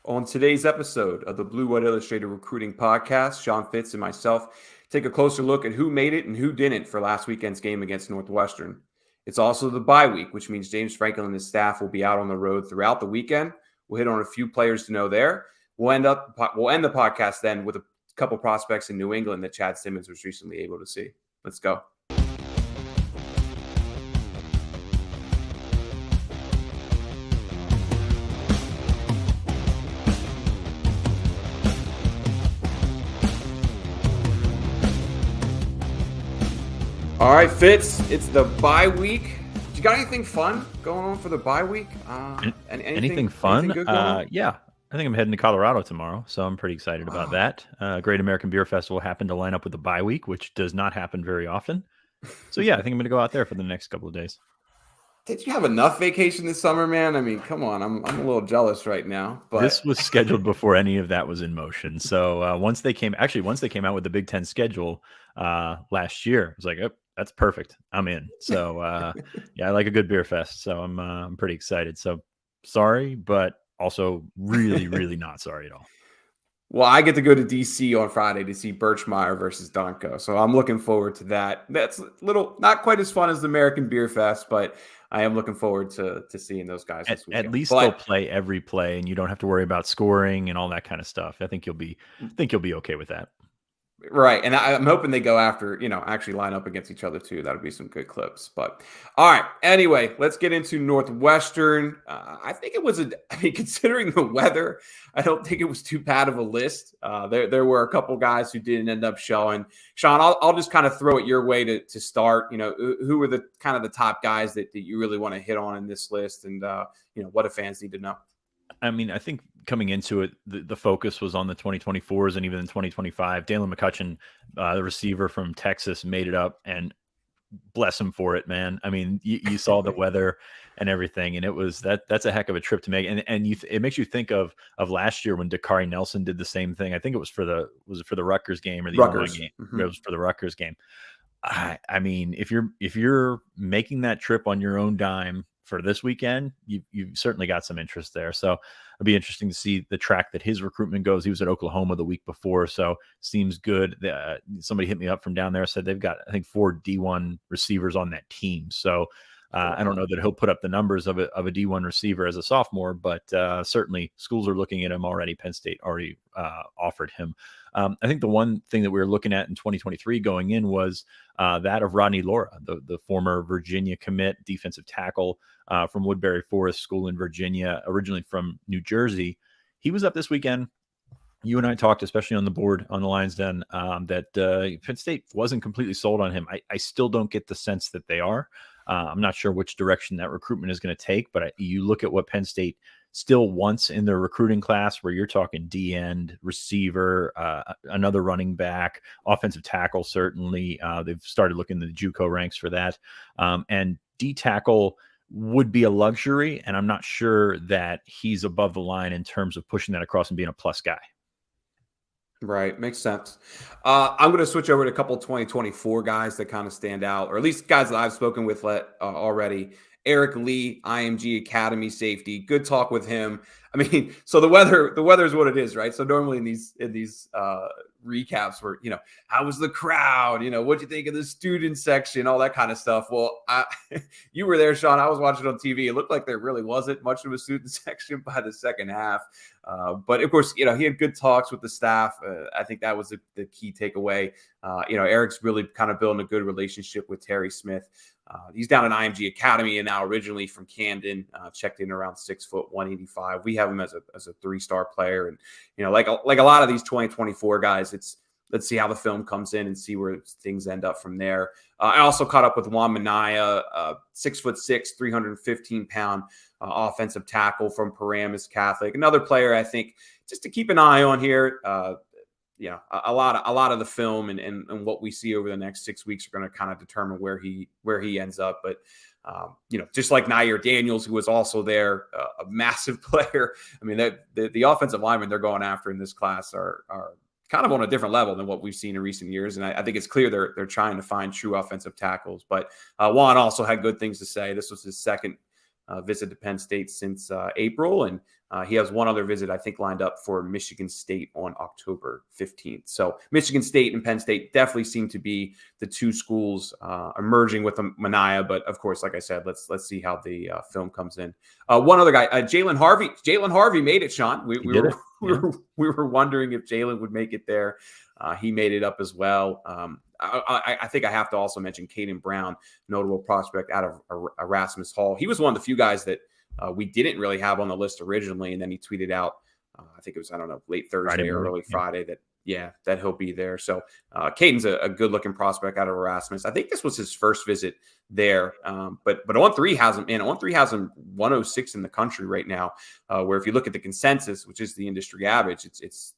On today's episode of the Blue White Illustrated Recruiting Podcast, Sean Fitz and myself take a closer look at who made it and who didn't for last weekend's game against Northwestern. It's also the bye week, which means James Franklin and his staff will be out on the road throughout the weekend. We'll hit on a few players to know there. We'll end the podcast then with a couple prospects in New England that Chad Simmons was recently able to see. Let's go. All right, Fitz, it's the bye week. You got anything fun going on for the bye week? Anything fun? Anything good going on? Yeah. I think I'm heading to Colorado tomorrow, so I'm pretty excited about that. Great American Beer Festival happened to line up with the bye week, which does not happen very often. So, yeah, I think I'm going to go out there for the next couple of days. Did you have enough vacation this summer, man? I mean, come on. I'm a little jealous right now. But this was scheduled before any of that was in motion. So once they came out with the Big Ten schedule last year, I was like, oh, that's perfect. I'm in. So, yeah, I like a good beer fest. So I'm pretty excited. So sorry, but also really, really not sorry at all. Well, I get to go to D.C. on Friday to see Birchmeier versus Donko. So I'm looking forward to that. That's not quite as fun as the American Beer Fest, but I am looking forward to seeing those guys this weekend. At least they'll play every play, and you don't have to worry about scoring and all that kind of stuff. I think you'll be okay with that. Right. And I'm hoping they go after, actually line up against each other too. That'll be some good clips. But all right. Anyway, let's get into Northwestern. I think it was considering the weather, I don't think it was too bad of a list. There were a couple guys who didn't end up showing. Sean, I'll just kind of throw it your way to start. Who were the kind of the top guys that you really want to hit on in this list, and what do fans need to know? I mean, I think coming into it, the focus was on the 2024s and even in 2025. Dalen McCutcheon, the receiver from Texas, made it up, and bless him for it, man. I mean, you saw the weather and everything, and it was that's a heck of a trip to make. And it makes you think of last year when Dakari Nelson did the same thing. I think it was for the Rutgers game or the Illinois game. Mm-hmm. It was for the Rutgers game. I mean, if you're making that trip on your own dime for this weekend, you've certainly got some interest there. So it'll be interesting to see the track that his recruitment goes. He was at Oklahoma the week before, so seems good. Somebody hit me up from down there, said they've got, I think, 4 D1 receivers on that team. So I don't know that he'll put up the numbers of a D1 receiver as a sophomore, but certainly schools are looking at him already. Penn State already offered him. I think the one thing that we were looking at in 2023 going in was that of Rodney Lora, the former Virginia commit, defensive tackle from Woodbury Forest School in Virginia, originally from New Jersey. He was up this weekend. You and I talked, especially on the board on the Lions Den, that Penn State wasn't completely sold on him. I still don't get the sense that they are. I'm not sure which direction that recruitment is going to take, but you look at what Penn State still wants in their recruiting class, where you're talking D-end, receiver, another running back, offensive tackle, certainly. They've started looking at the JUCO ranks for that. And D-tackle would be a luxury, and I'm not sure that he's above the line in terms of pushing that across and being a plus guy. Right. Makes sense. I'm going to switch over to a couple of 2024 guys that kind of stand out, or at least guys that I've spoken with already. Eric Lee, IMG Academy safety. Good talk with him. I mean, so the weather is what it is, right? So normally in these recaps where, how was the crowd? What'd you think of the student section? All that kind of stuff. Well, you were there, Sean. I was watching on TV. It looked like there really wasn't much of a student section by the second half. But of course, he had good talks with the staff. I think that was the key takeaway. Eric's really kind of building a good relationship with Terry Smith. He's down in IMG Academy and now originally from Camden, checked in around 6 foot 185. We have him as a 3-star player. And, like a lot of these 2024 guys, let's see how the film comes in and see where things end up from there. I also caught up with Juan Minaya, 6'6", 315-pound offensive tackle from Paramus Catholic. Another player, I think, just to keep an eye on here. A lot of the film and what we see over the next 6 weeks are going to kind of determine where he ends up. But just like Nair Daniels, who was also there, a massive player. I mean, the offensive linemen they're going after in this class are kind of on a different level than what we've seen in recent years. And I think it's clear they're trying to find true offensive tackles. But Juan also had good things to say. This was his second visit to Penn State since April, and He has one other visit, I think, lined up for Michigan State on October 15th. So Michigan State and Penn State definitely seem to be the two schools emerging with Mania. But of course, like I said, let's see how the film comes in. One other guy, Jaylen Harvey. Jaylen Harvey made it, Sean. We were wondering if Jaylen would make it there. He made it up as well. I think I have to also mention Caden Brown, notable prospect out of Erasmus Hall. He was one of the few guys that we didn't really have on the list originally, and then he tweeted out, I think it was, I don't know, late Thursday or early Friday that he'll be there. So Caden's a good-looking prospect out of Erasmus. I think this was his first visit there, but On3 has him in. On3 has him 106 in the country right now, where if you look at the consensus, which is the industry average, it's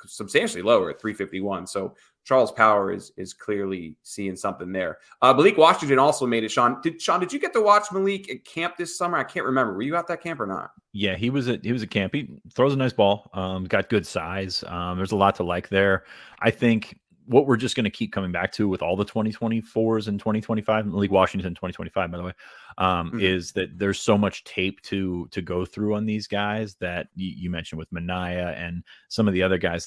substantially lower at 351. So Charles Power is clearly seeing something there. Malik Washington also made it. Sean, did you get to watch Malik at camp this summer? I can't remember. Were you at that camp or not? Yeah, he was at camp. He throws a nice ball. Got good size. There's a lot to like there. I think what we're just going to keep coming back to with all the 2024s and 2025, Malik Washington 2025, by the way, is that there's so much tape to go through on these guys that you mentioned with Mania and some of the other guys.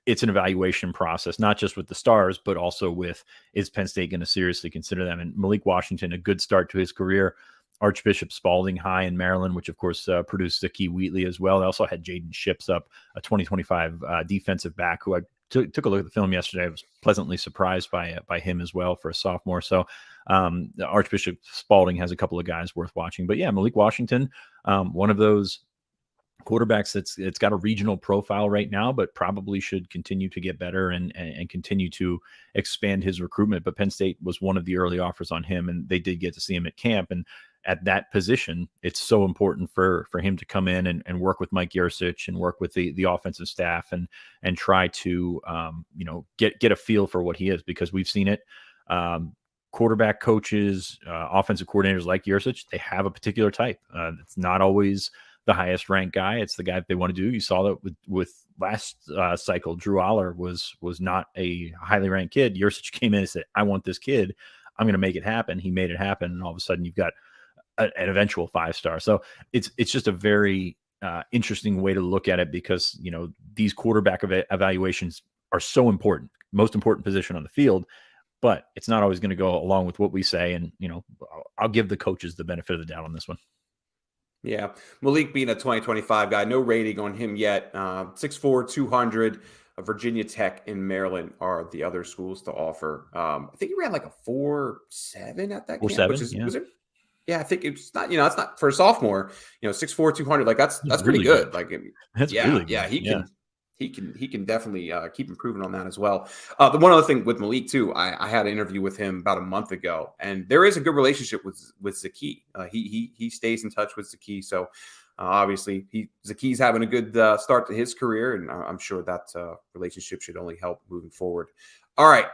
It's an evaluation process, not just with the stars, but also with, is Penn State going to seriously consider them? And Malik Washington, a good start to his career. Archbishop Spalding High in Maryland, which of course produced Zakee Wheatley as well. They also had Jaden Ships up, a 2025 defensive back who I took a look at the film yesterday. I was pleasantly surprised by him as well for a sophomore. So the Archbishop Spalding has a couple of guys worth watching. But yeah, Malik Washington, one of those quarterbacks it's got a regional profile right now, but probably should continue to get better and continue to expand his recruitment. But Penn State was one of the early offers on him, and they did get to see him at camp. And at that position, it's so important for him to come in and work with Mike Yursich and work with the offensive staff and try to get a feel for what he is, because we've seen it. Quarterback coaches, offensive coordinators like Yursich, they have a particular type. It's not always the highest ranked guy. It's the guy that they want to do. You saw that with last cycle. Drew Aller was not a highly ranked kid. Yursich came in and said, I want this kid. I'm going to make it happen. He made it happen. And all of a sudden you've got an eventual 5-star. So it's just a very interesting way to look at it, because, these quarterback evaluations are so important, most important position on the field, but it's not always going to go along with what we say. And, I'll give the coaches the benefit of the doubt on this one. Yeah. Malik being a 2025 guy, no rating on him yet. 6'4", 200. Virginia Tech and Maryland are the other schools to offer. I think he ran like a 4.7 at that camp, 4.7, which is, yeah. was it? Yeah, I think it's not, it's not for a sophomore, 6'4", 200. Like that's really pretty good. Like, that's really good. He can definitely keep improving on that as well. The one other thing with Malik too, I had an interview with him about a month ago, and there is a good relationship with Zakee. He stays in touch with Zakee, so obviously Zakee's having a good start to his career, and I'm sure that relationship should only help moving forward. All right,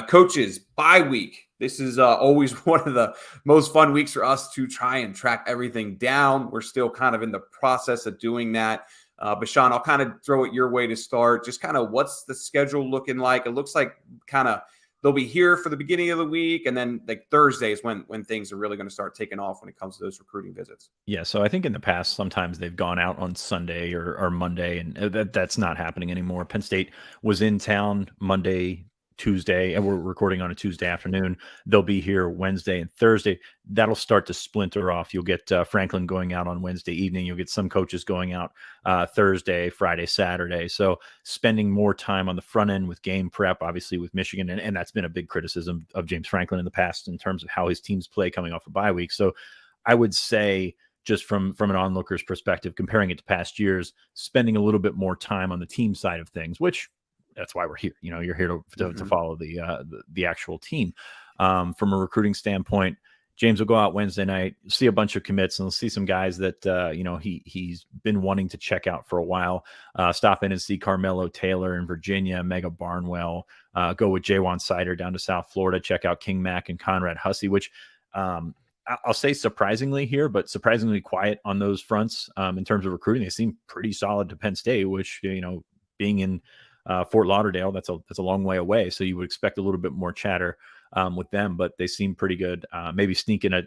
coaches, bye week. This is always one of the most fun weeks for us to try and track everything down. We're still kind of in the process of doing that. But Sean, I'll kind of throw it your way to start. Just kind of what's the schedule looking like? It looks like kind of they'll be here for the beginning of the week, and then like Thursday is when things are really going to start taking off when it comes to those recruiting visits. Yeah, so I think in the past sometimes they've gone out on Sunday or Monday, and that's not happening anymore. Penn State was in town Monday, Tuesday, and we're recording on a Tuesday afternoon. They'll be here Wednesday and Thursday. That'll start to splinter off. You'll get Franklin going out on Wednesday evening. You'll get some coaches going out Thursday, Friday, Saturday. So spending more time on the front end with game prep, obviously with Michigan, and that's been a big criticism of James Franklin in the past in terms of how his teams play coming off a bye week. So I would say, just from an onlooker's perspective, comparing it to past years, spending a little bit more time on the team side of things, which that's why we're here. You're here to follow the actual team. From a recruiting standpoint, James will go out Wednesday night, see a bunch of commits, and we'll see some guys that he's been wanting to check out for a while. Stop in and see Carmelo Taylor in Virginia, Mega Barnwell. Go with Jaywan Sider down to South Florida. Check out King Mack and Conrad Hussey, which I'll say surprisingly here, but surprisingly quiet on those fronts in terms of recruiting. They seem pretty solid to Penn State, which being in Fort Lauderdale, that's a long way away, so you would expect a little bit more chatter with them, but they seem pretty good. Maybe sneak in a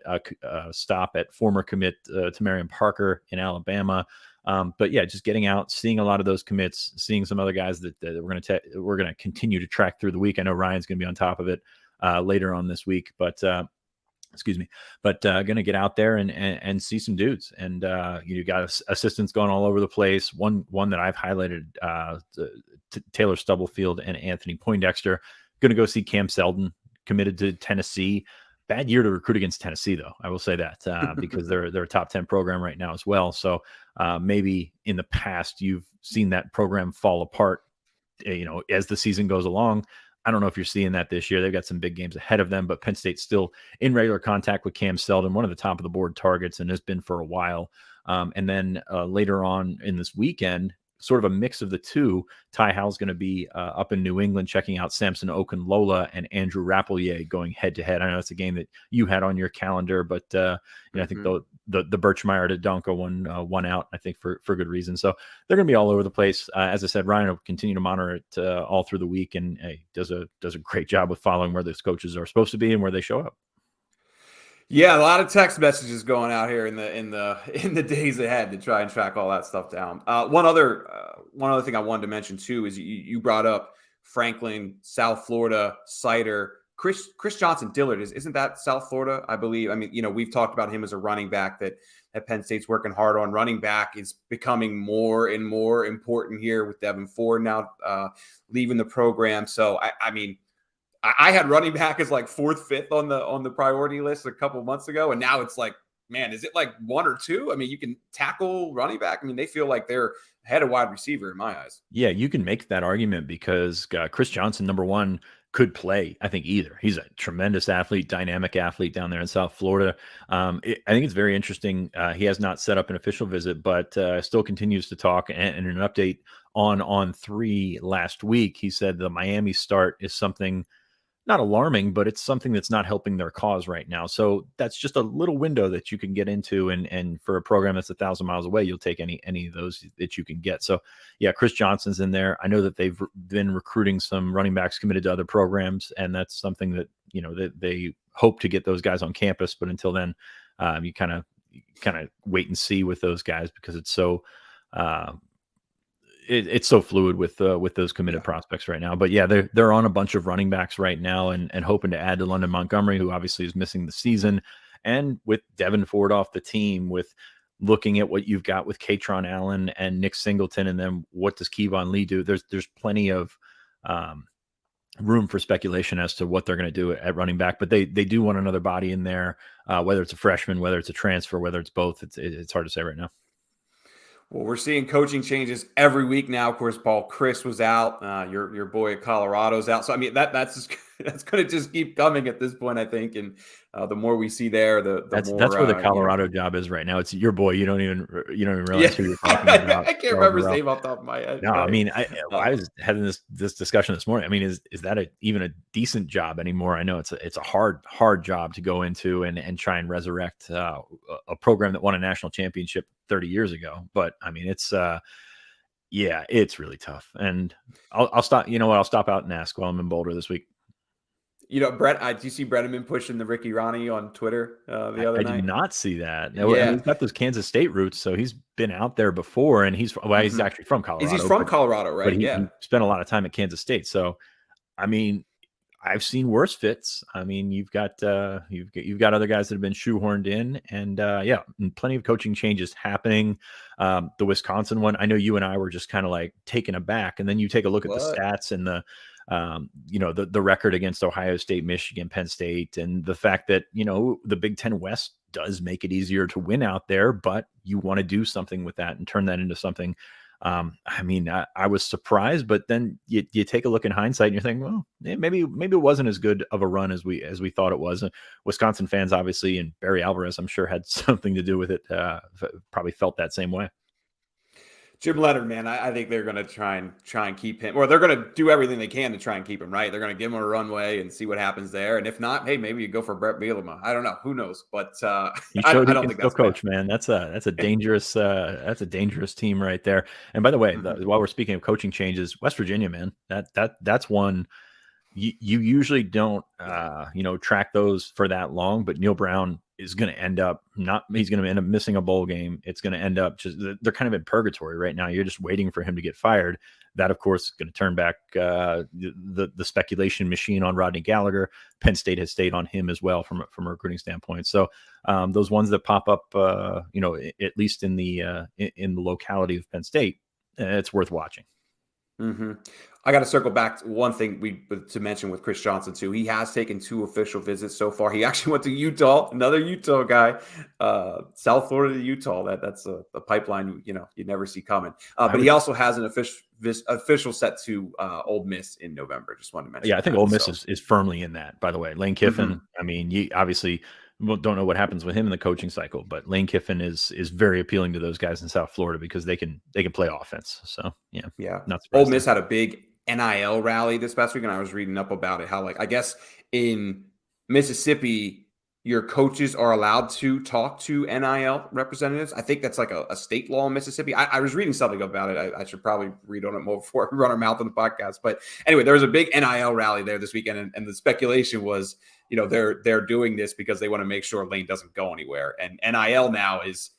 stop at former commit Tamarian Parker in Alabama. But yeah, just getting out, seeing a lot of those commits, seeing some other guys that we're gonna continue to track through the week. I know Ryan's gonna be on top of it later on this week, but excuse me, but going to get out there and see some dudes. And you got assistants going all over the place. One that I've highlighted, Taylor Stubblefield and Anthony Poindexter. Going to go see Cam Seldon, committed to Tennessee. Bad year to recruit against Tennessee, though. I will say that because they're a top 10 program right now as well. So maybe in the past you've seen that program fall apart, as the season goes along. I don't know if you're seeing that this year. They've got some big games ahead of them, but Penn State's still in regular contact with Cam Seldon, one of the top of the board targets, and has been for a while. And then later on in this weekend, sort of a mix of the two, Ty Howell's going to be up in New England checking out Samson Okunlola and Andrew Rappelier going head to head. I know it's a game that you had on your calendar, but I think the Birchmeyer to Donko one won out, I think for good reason. So they're going to be all over the place. As I said, Ryan will continue to monitor it all through the week, and does a great job with following where those coaches are supposed to be and where they show up. Yeah, a lot of text messages going out here in the days ahead to try and track all that stuff down. One other thing I wanted to mention too is you brought up Franklin, South Florida, Cider, Chris Johnson Dillard. Isn't that South Florida? I believe. I mean, we've talked about him as a running back that Penn State's working hard on. Running back is becoming more and more important here with Devin Ford now leaving the program. So I mean, I had running back as like 4th, 5th on the priority list a couple months ago. And now it's like, man, is it like 1 or 2? I mean, you can tackle running back. I mean, they feel like they're ahead of wide receiver in my eyes. Yeah, you can make that argument because Chris Johnson, number one, could play, I think, either. He's a tremendous athlete, dynamic athlete down there in South Florida. I think it's very interesting. He has not set up an official visit, but still continues to talk. And in an update on 3 last week, he said the Miami start is something not alarming, but it's something that's not helping their cause right now. So that's just a little window that you can get into. And for a program that's 1,000 miles away, you'll take any of those that you can get. So yeah, Chris Johnson's in there. I know that they've been recruiting some running backs committed to other programs, and that's something that, that they hope to get those guys on campus. But until then, you kind of wait and see with those guys because it's so, it's so fluid with those committed prospects right now. But yeah, they're on a bunch of running backs right now and hoping to add to London Montgomery, who obviously is missing the season. And with Devin Ford off the team, with looking at what you've got with Katron Allen and Nick Singleton, and then what does Kevon Lee do? There's plenty of room for speculation as to what they're going to do at running back, but they do want another body in there, whether it's a freshman, whether it's a transfer, whether it's both. It's hard to say right now. Well, we're seeing coaching changes every week now. Of course, Paul Chris was out. Your boy at Colorado's out. So I mean, that's going to just keep coming at this point, I think. And the more we see there, that's where the Colorado job is right now. It's your boy. You don't even realize who you're talking about. I can't remember his name off the top of my head. No, I mean, I was having this discussion this morning. I mean, is that even a decent job anymore? I know it's a hard job to go into and try and resurrect a program that won a national championship 30 years ago. But I mean, it's it's really tough. And I'll stop. You know what? I'll stop out and ask while I'm in Boulder this week. Brett, do you see Brenneman pushing the Ricky Ronnie on Twitter the other night? I did not see that. Yeah. He's got those Kansas State roots, so he's been out there before, and he's actually from Colorado. He's from Colorado, right? But he spent a lot of time at Kansas State. So, I mean, I've seen worse fits. I mean, you've got other guys that have been shoehorned in, and plenty of coaching changes happening. The Wisconsin one, I know you and I were just kind of like taken aback, and then you take a look at the stats and the record against Ohio State, Michigan, Penn State, and the fact that, the Big Ten West does make it easier to win out there, but you want to do something with that and turn that into something. I mean, I was surprised, but then you take a look in hindsight and you're thinking, well, maybe it wasn't as good of a run as we thought it was. Wisconsin fans, obviously, and Barry Alvarez, I'm sure, had something to do with it. Probably felt that same way. Jim Leonard, man, I think they're going to try and keep him, or they're going to do everything they can to try and keep him, right? They're going to give him a runway and see what happens there. And if not, hey, maybe you go for Brett Bielema. I don't know. Who knows? But I don't think that's coach, man. That's a dangerous team right there. And by the way, while we're speaking of coaching changes, West Virginia, man, that's one you usually don't, track those for that long, but Neil Brown is going to end up he's going to end up missing a bowl game. It's going to end up they're kind of in purgatory right now. You're just waiting for him to get fired. That, of course, is going to turn back the speculation machine on Rodney Gallagher. Penn State has stayed on him as well from a recruiting standpoint. So those ones that pop up, at least in the locality of Penn State, it's worth watching. Mm-hmm. I got to circle back to one thing to mention with Chris Johnson too. He has taken 2 official visits so far. He actually went to Utah, another Utah guy, South Florida to Utah. That's a pipeline you never see coming. But he also has an official set to Ole Miss in November. Just wanted to mention. Yeah, I think Ole Miss is firmly in that. By the way, Lane Kiffin. Mm-hmm. I mean, you obviously don't know what happens with him in the coaching cycle, but Lane Kiffin is very appealing to those guys in South Florida because they can play offense. So yeah. Not surprising. Ole Miss had a big NIL rally this past week, and I was reading up about it. How I guess in Mississippi, your coaches are allowed to talk to NIL representatives. I think that's like a state law in Mississippi. I was reading something about it. I should probably read on it more before we run our mouth on the podcast. But anyway, there was a big NIL rally there this weekend, and the speculation was, they're doing this because they want to make sure Lane doesn't go anywhere. And NIL now is,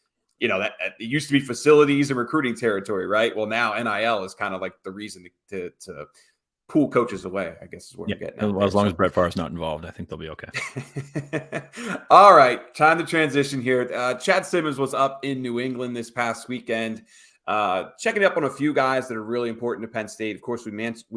that it used to be facilities and recruiting territory, right? Well, now NIL is kind of like the reason to pull coaches away, I guess is where I'm getting at. Well, as long as Brett Favre's not involved, I think they'll be okay. All right, time to transition here. Chad Simmons was up in New England this past weekend, checking up on a few guys that are really important to Penn State. Of course, we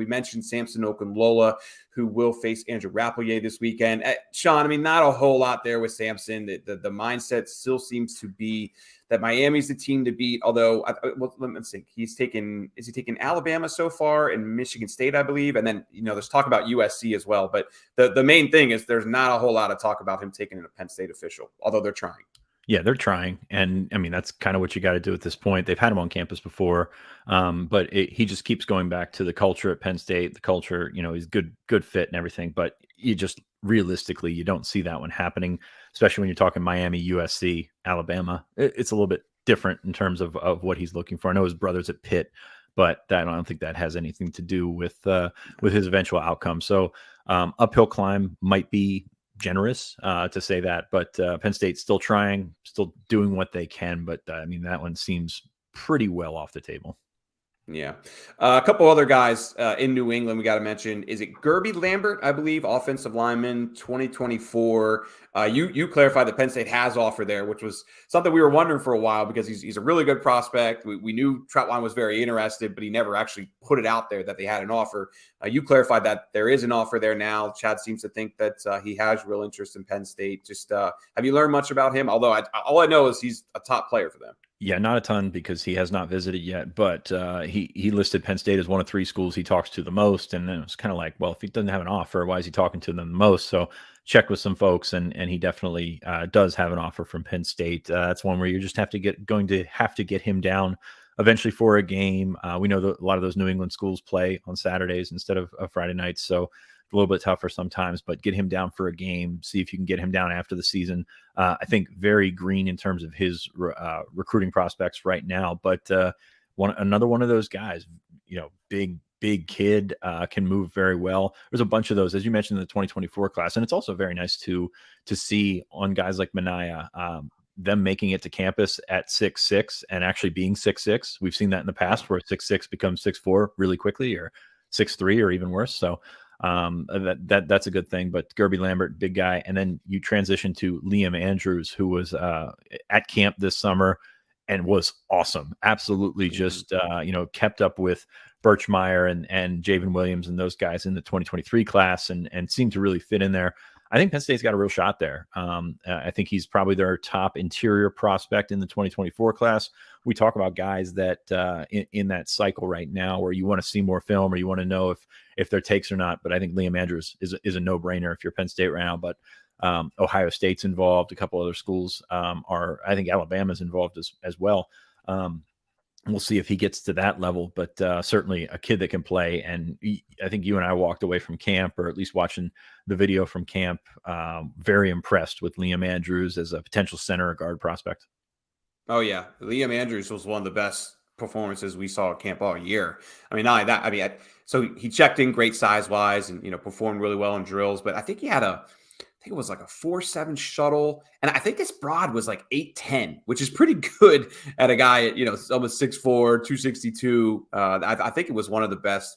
mentioned Samson Okunlola, who will face Andrew Rappleyea this weekend. Sean, I mean, not a whole lot there with Samson. The mindset still seems to be that Miami's the team to beat. Although, let me think. Is he taking Alabama so far and Michigan State, I believe? And then, there's talk about USC as well. But the main thing is there's not a whole lot of talk about him taking in a Penn State official, although they're trying. Yeah, they're trying. And I mean, that's kind of what you got to do at this point. They've had him on campus before, but he just keeps going back to the culture at Penn State, the culture, he's good fit and everything. But you just realistically, you don't see that one happening, especially when you're talking Miami, USC, Alabama. It's a little bit different in terms of what he's looking for. I know his brother's at Pitt, but I don't think that has anything to do with his eventual outcome. So uphill climb might be generous to say that, but Penn State's still trying, still doing what they can. But I mean, that one seems pretty well off the table. Yeah. A couple other guys in New England we got to mention. Is it Gerby Lambert, I believe, offensive lineman, 2024. You clarified that Penn State has offer there, which was something we were wondering for a while because he's a really good prospect. We knew Troutline was very interested, but he never actually put it out there that they had an offer. You clarified that there is an offer there now. Chad seems to think that he has real interest in Penn State. Just have you learned much about him? Although all I know is he's a top player for them. Yeah, not a ton because he has not visited yet, but he listed Penn State as one of 3 schools he talks to the most. And then it was kind of like, well, if he doesn't have an offer, why is he talking to them the most? So check with some folks, and he definitely does have an offer from Penn State. That's one where you're just going to have to get him down eventually for a game. We know that a lot of those New England schools play on Saturdays instead of Friday nights, so a little bit tougher sometimes, but get him down for a game, see if you can get him down after the season. I think very green in terms of his recruiting prospects right now, but another one of those guys, big kid, can move very well. There's a bunch of those, as you mentioned, in the 2024 class. And it's also very nice to see on guys like Minaya, them making it to campus at 6'6" and actually being 6'6". We've seen that in the past where 6'6" becomes 6'4" really quickly, or 6'3" or even worse. So that's a good thing. But Gerby Lambert, big guy. And then you transition to Liam Andrews, who was at camp this summer and was awesome. Absolutely just, kept up with Birchmeyer and Javen Williams and those guys in the 2023 class and seemed to really fit in there. I think Penn State's got a real shot there. I think he's probably their top interior prospect in the 2024 class. We talk about guys that in that cycle right now where you want to see more film or you want to know if they're takes or not. But I think Liam Andrews is a no-brainer if you're Penn State right now. But Ohio State's involved. A couple other schools are. I think Alabama's involved as well. We'll see if he gets to that level, but certainly a kid that can play. And I think you and I walked away from camp, or at least watching the video from camp, very impressed with Liam Andrews as a potential center or guard prospect. Oh, yeah. Liam Andrews was one of the best performances we saw at camp all year. I mean, not only that, I mean, so he checked in great size wise and, performed really well in drills, but I think he had I think it was like a 4.7 shuttle. And I think this broad was like 8.10, which is pretty good at a guy at, almost 6'4", 262. I think it was one of the best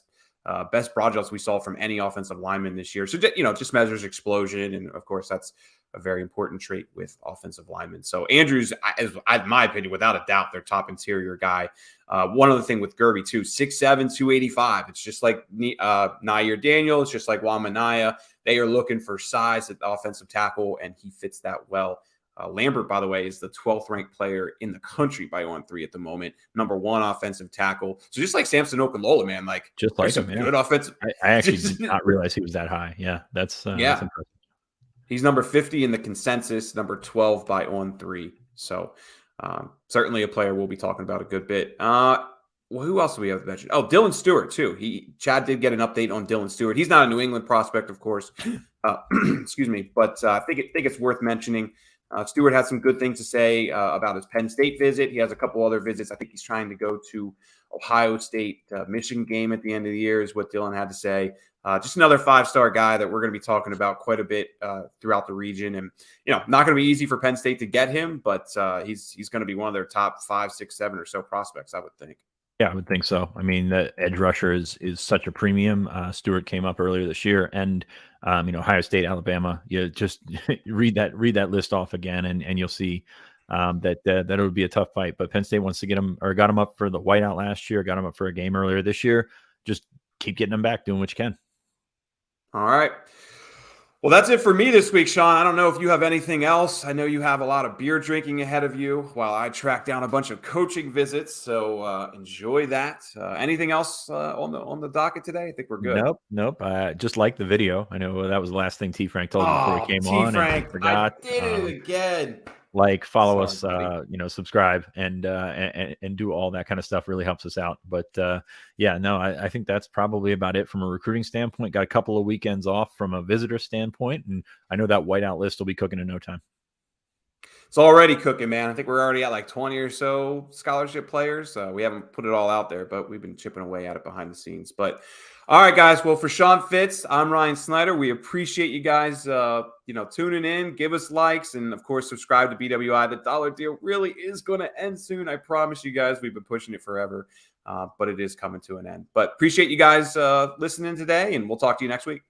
broad jumps we saw from any offensive lineman this year. So, just measures explosion. And of course, that's a very important trait with offensive linemen. So Andrews, in my opinion, without a doubt, their top interior guy. One other thing with Gerby too, 6'7", 285. It's just like Nair Daniel. It's just like Wamanaya. They are looking for size at the offensive tackle, and he fits that well. Lambert, by the way, is the 12th ranked player in the country by On3 at the moment. Number 1 offensive tackle. So just like Samson Okalola, man, like just like him, good offensive. I actually did not realize he was that high. Yeah, that's impressive. He's number 50 in the consensus, number 12 by On3. So certainly a player we'll be talking about a good bit. Well, who else do we have mentioned? Oh, Dylan Stewart too. Chad did get an update on Dylan Stewart. He's not a New England prospect, of course. Excuse me, but I think it's worth mentioning. Stewart has some good things to say about his Penn State visit. He has a couple other visits. I think he's trying to go to Ohio State, Michigan game at the end of the year is what Dylan had to say. Just another 5-star guy that we're going to be talking about quite a bit throughout the region. And, not going to be easy for Penn State to get him, but he's going to be one of their top 5, 6, 7 or so prospects, I would think. Yeah, I would think so. I mean, the edge rusher is such a premium. Stewart came up earlier this year, and Ohio State, Alabama. You just read that list off again, and you'll see that it would be a tough fight. But Penn State wants to get him, or got him up for the whiteout last year, got him up for a game earlier this year. Just keep getting them back, doing what you can. All right. Well, that's it for me this week, Sean. I don't know if you have anything else. I know you have a lot of beer drinking ahead of you while I track down a bunch of coaching visits. So enjoy that. Anything else on the docket today? I think we're good. Nope. Just like the video. I know that was the last thing T. Frank told me before he came on. Frank, I forgot. I did it again. Follow us, subscribe and do all that kind of stuff. Really helps us out. But I think that's probably about it from a recruiting standpoint. Got a couple of weekends off from a visitor standpoint, and I know that whiteout list will be cooking in no time. It's already cooking, man. I think we're already at like 20 or so scholarship players. We haven't put it all out there, but we've been chipping away at it behind the scenes. But all right, guys. Well, for Sean Fitz, I'm Ryan Snyder. We appreciate you guys, tuning in. Give us likes, and of course, subscribe to BWI. The dollar deal really is going to end soon. I promise you guys. We've been pushing it forever, but it is coming to an end. But appreciate you guys listening today, and we'll talk to you next week.